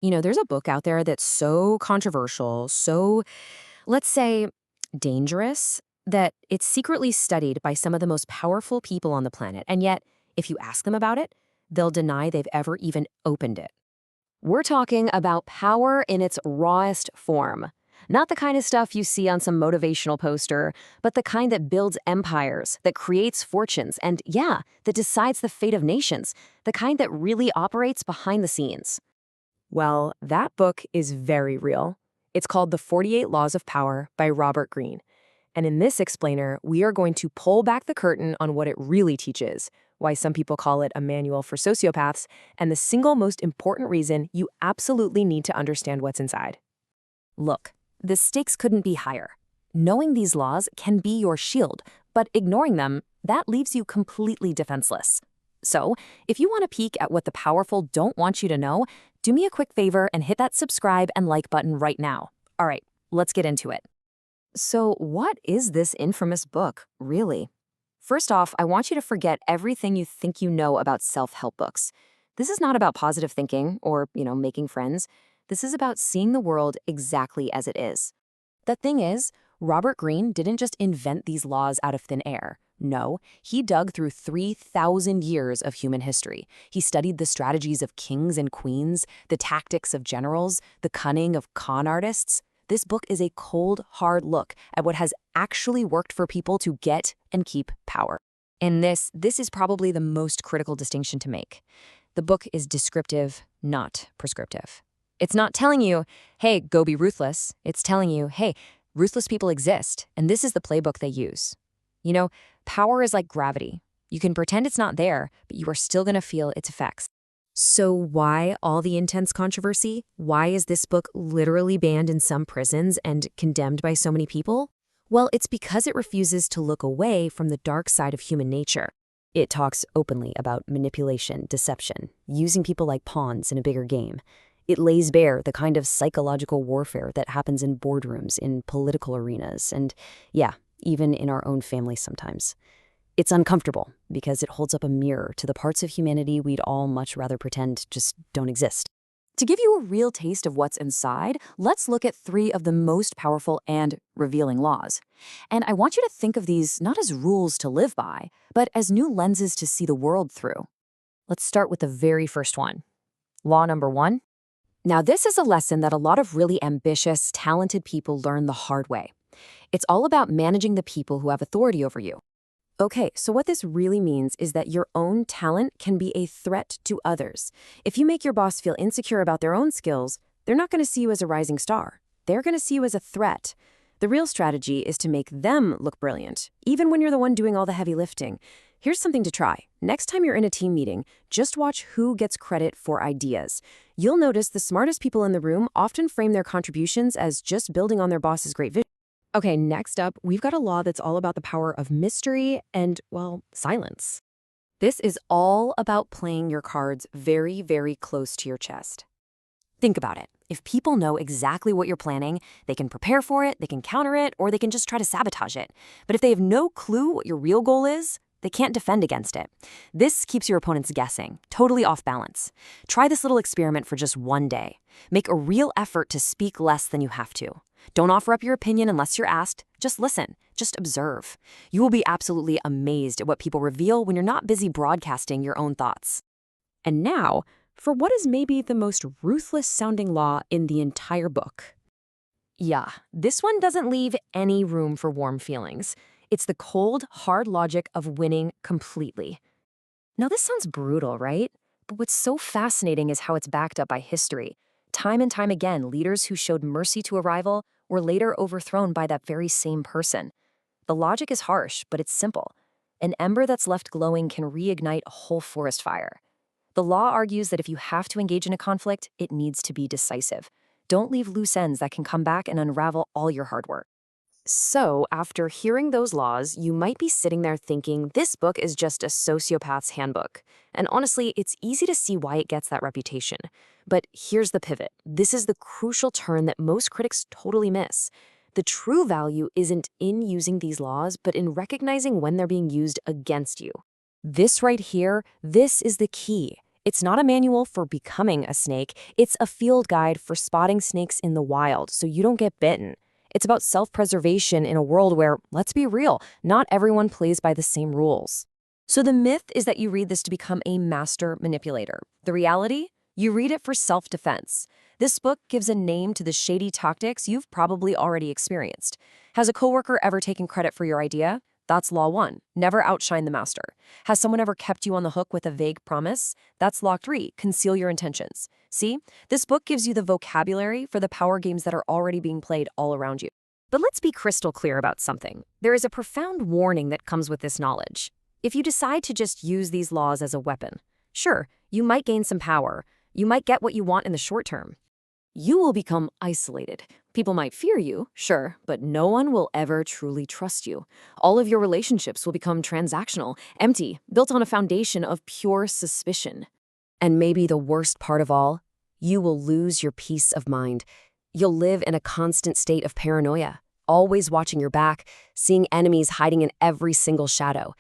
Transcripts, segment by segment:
There's a book out there that's so controversial, so, let's say, dangerous, that it's secretly studied by some of the most powerful people on the planet. And yet, if you ask them about it, they'll deny they've ever even opened it. We're talking about power in its rawest form. Not the kind of stuff you see on some motivational poster, but the kind that builds empires, that creates fortunes, and yeah, that decides the fate of nations, the kind that really operates behind the scenes. Well, that book is very real. It's called The 48 Laws of Power by Robert Greene. And in this explainer, we are going to pull back the curtain on what it really teaches, why some people call it a manual for sociopaths, and the single most important reason you absolutely need to understand what's inside. Look, the stakes couldn't be higher. Knowing these laws can be your shield, but ignoring them, that leaves you completely defenseless. So, if you want a peek at what the powerful don't want you to know, do me a quick favor and hit that subscribe and like button right now. All right, let's get into it. So, what is this infamous book, really? First off, I want you to forget everything you think you know about self-help books. This is not about positive thinking or, making friends. This is about seeing the world exactly as it is. The thing is, Robert Greene didn't just invent these laws out of thin air. No, he dug through 3,000 years of human history. He studied the strategies of kings and queens, the tactics of generals, the cunning of con artists. This book is a cold, hard look at what has actually worked for people to get and keep power. And this is probably the most critical distinction to make. The book is descriptive, not prescriptive. It's not telling you, hey, go be ruthless. It's telling you, hey, ruthless people exist, and this is the playbook they use. Power is like gravity. You can pretend it's not there, but you are still going to feel its effects. So why all the intense controversy? Why is this book literally banned in some prisons and condemned by so many people? Well, it's because it refuses to look away from the dark side of human nature. It talks openly about manipulation, deception, using people like pawns in a bigger game. It lays bare the kind of psychological warfare that happens in boardrooms, in political arenas, and yeah, even in our own families sometimes. It's uncomfortable because it holds up a mirror to the parts of humanity we'd all much rather pretend just don't exist. To give you a real taste of what's inside, let's look at 3 of the most powerful and revealing laws. And I want you to think of these not as rules to live by, but as new lenses to see the world through. Let's start with the very first one. Law number 1. Now, this is a lesson that a lot of really ambitious, talented people learn the hard way. It's all about managing the people who have authority over you. Okay, so what this really means is that your own talent can be a threat to others. If you make your boss feel insecure about their own skills, they're not going to see you as a rising star. They're going to see you as a threat. The real strategy is to make them look brilliant, even when you're the one doing all the heavy lifting. Here's something to try. Next time you're in a team meeting, just watch who gets credit for ideas. You'll notice the smartest people in the room often frame their contributions as just building on their boss's great vision. Okay, next up, we've got a law that's all about the power of mystery and, well, silence. This is all about playing your cards very, very close to your chest. Think about it. If people know exactly what you're planning, they can prepare for it, they can counter it, or they can just try to sabotage it. But if they have no clue what your real goal is, they can't defend against it. This keeps your opponents guessing, totally off balance. Try this little experiment for just one day. Make a real effort to speak less than you have to. Don't offer up your opinion unless you're asked. Just listen. Just observe. You will be absolutely amazed at what people reveal when you're not busy broadcasting your own thoughts. And now, for what is maybe the most ruthless-sounding law in the entire book. Yeah, this one doesn't leave any room for warm feelings. It's the cold, hard logic of winning completely. Now, this sounds brutal, right? But what's so fascinating is how it's backed up by history. Time and time again, leaders who showed mercy to a rival were later overthrown by that very same person. The logic is harsh, but it's simple. An ember that's left glowing can reignite a whole forest fire. The law argues that if you have to engage in a conflict, it needs to be decisive. Don't leave loose ends that can come back and unravel all your hard work. So, after hearing those laws, you might be sitting there thinking this book is just a sociopath's handbook. And honestly, it's easy to see why it gets that reputation. But here's the pivot. This is the crucial turn that most critics totally miss. The true value isn't in using these laws, but in recognizing when they're being used against you. This right here, this is the key. It's not a manual for becoming a snake, it's a field guide for spotting snakes in the wild so you don't get bitten. It's about self-preservation in a world where, let's be real, not everyone plays by the same rules. So the myth is that you read this to become a master manipulator. The reality? You read it for self-defense. This book gives a name to the shady tactics you've probably already experienced. Has a coworker ever taken credit for your idea? That's Law 1. Never outshine the master. Has someone ever kept you on the hook with a vague promise? That's Law 3. Conceal your intentions. See? This book gives you the vocabulary for the power games that are already being played all around you. But let's be crystal clear about something. There is a profound warning that comes with this knowledge. If you decide to just use these laws as a weapon, sure, you might gain some power. You might get what you want in the short term. You will become isolated. People might fear you, sure, but no one will ever truly trust you. All of your relationships will become transactional, empty, built on a foundation of pure suspicion. And maybe the worst part of all, you will lose your peace of mind. You'll live in a constant state of paranoia, always watching your back, seeing enemies hiding in every single shadow.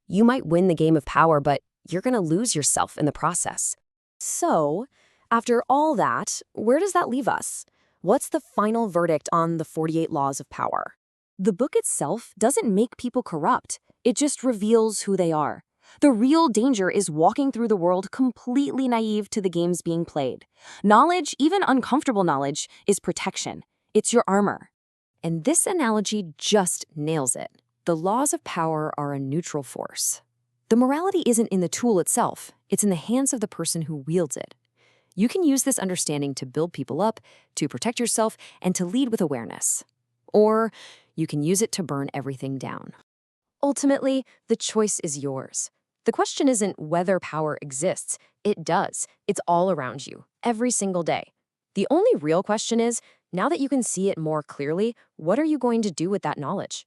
You might win the game of power, but you're going to lose yourself in the process. So, after all that, where does that leave us? What's the final verdict on the 48 Laws of Power? The book itself doesn't make people corrupt. It just reveals who they are. The real danger is walking through the world completely naive to the games being played. Knowledge, even uncomfortable knowledge, is protection. It's your armor. And this analogy just nails it. The laws of power are a neutral force. The morality isn't in the tool itself. It's in the hands of the person who wields it. You can use this understanding to build people up, to protect yourself, and to lead with awareness. Or you can use it to burn everything down. Ultimately, the choice is yours. The question isn't whether power exists. It does. It's all around you, every single day. The only real question is, now that you can see it more clearly, what are you going to do with that knowledge?